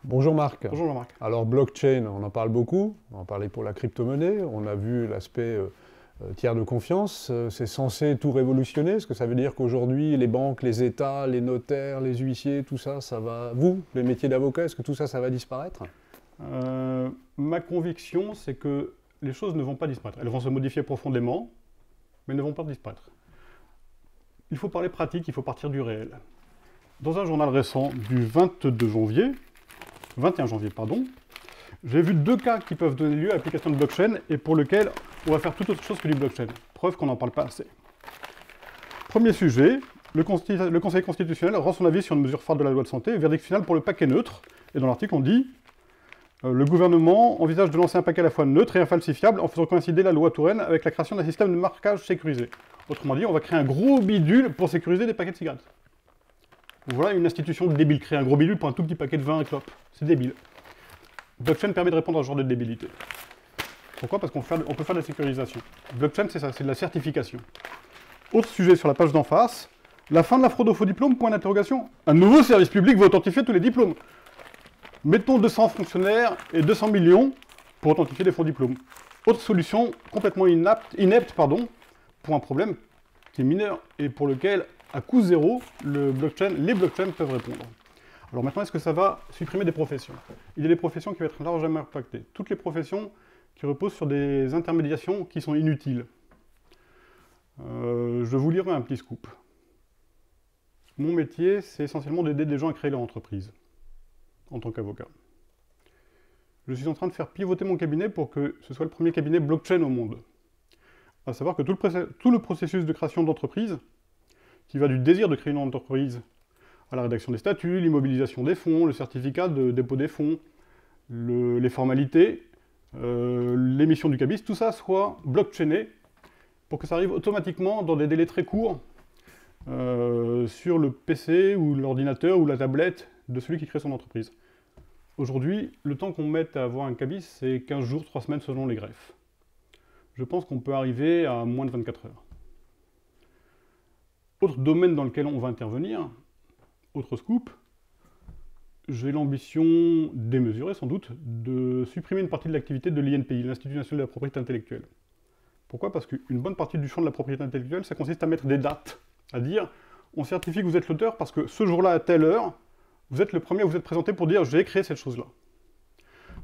Bonjour Marc. Bonjour Jean-Marc. Alors blockchain, on en parle beaucoup, on en parlait pour la crypto-monnaie, on a vu l'aspect tiers de confiance, c'est censé tout révolutionner, est-ce que ça veut dire qu'aujourd'hui les banques, les États, les notaires, les huissiers, tout ça, ça va... Vous, les métiers d'avocat, est-ce que tout ça, ça va disparaître? Ma conviction, c'est que les choses ne vont pas disparaître. Elles vont se modifier profondément, mais ne vont pas disparaître. Il faut parler pratique, il faut partir du réel. Dans un journal récent du 21 janvier, pardon, j'ai vu deux cas qui peuvent donner lieu à l'application de blockchain et pour lequel on va faire tout autre chose que du blockchain. Preuve qu'on n'en parle pas assez. Premier sujet, le Conseil constitutionnel rend son avis sur une mesure phare de la loi de santé, verdict final pour le paquet neutre. Et dans l'article, on dit le gouvernement envisage de lancer un paquet à la fois neutre et infalsifiable en faisant coïncider la loi Touraine avec la création d'un système de marquage sécurisé. Autrement dit, on va créer un gros bidule pour sécuriser des paquets de cigarettes. Voilà une institution débile, créer un gros bidule pour un tout petit paquet de vin à clope. C'est débile. Blockchain permet de répondre à ce genre de débilité. Pourquoi? Parce qu'on peut faire de la sécurisation. Blockchain, c'est ça, c'est de la certification. Autre sujet sur la page d'en face, la fin de la fraude aux faux diplômes, point d'interrogation. Un nouveau service public va authentifier tous les diplômes. Mettons 200 fonctionnaires et 200 millions pour authentifier les faux diplômes. Autre solution complètement inepte, pour un problème qui est mineur et pour lequel, à coût zéro, les blockchains peuvent répondre. Alors maintenant, est-ce que ça va supprimer des professions? Il y a des professions qui vont être largement impactées. Toutes les professions qui reposent sur des intermédiations qui sont inutiles. Je vous lirai un petit scoop. Mon métier, c'est essentiellement d'aider des gens à créer leur entreprise, en tant qu'avocat. Je suis en train de faire pivoter mon cabinet pour que ce soit le premier cabinet blockchain au monde. À savoir que tout le processus de création d'entreprise, qui va du désir de créer une entreprise à la rédaction des statuts, l'immobilisation des fonds, le certificat de dépôt des fonds, les formalités, l'émission du cabis, tout ça soit blockchainé pour que ça arrive automatiquement dans des délais très courts sur le PC ou l'ordinateur ou la tablette de celui qui crée son entreprise. Aujourd'hui, le temps qu'on mette à avoir un cabis, c'est 15 jours, 3 semaines selon les greffes. Je pense qu'on peut arriver à moins de 24 heures. Autre domaine dans lequel on va intervenir, autre scoop, j'ai l'ambition démesurée sans doute de supprimer une partie de l'activité de l'INPI, l'Institut national de la propriété intellectuelle. Pourquoi? Parce qu'une bonne partie du champ de la propriété intellectuelle, ça consiste à mettre des dates, à dire on certifie que vous êtes l'auteur parce que ce jour-là, à telle heure, vous êtes le premier à vous être présenté pour dire j'ai créé cette chose-là.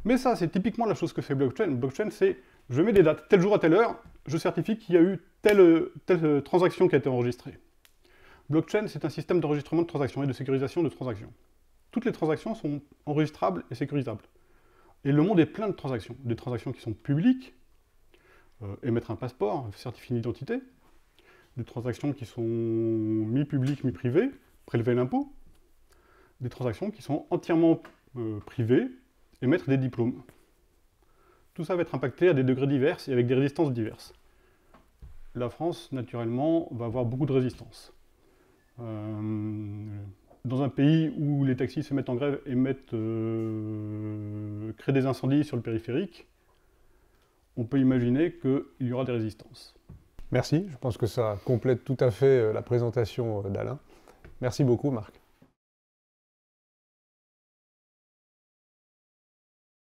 Mais ça, c'est typiquement la chose que fait blockchain. Blockchain, c'est je mets des dates, tel jour à telle heure, je certifie qu'il y a eu telle transaction qui a été enregistrée. Blockchain, c'est un système d'enregistrement de transactions et de sécurisation de transactions. Toutes les transactions sont enregistrables et sécurisables. Et le monde est plein de transactions. Des transactions qui sont publiques, émettre un passeport, certifier une identité. Des transactions qui sont mi-publiques, mi-privées, prélever l'impôt. Des transactions qui sont entièrement privées, émettre des diplômes. Tout ça va être impacté à des degrés divers et avec des résistances diverses. La France, naturellement, va avoir beaucoup de résistance. Dans un pays où les taxis se mettent en grève et créent des incendies sur le périphérique, on peut imaginer qu'il y aura des résistances. Merci, je pense que ça complète tout à fait la présentation d'Alain. Merci beaucoup Marc.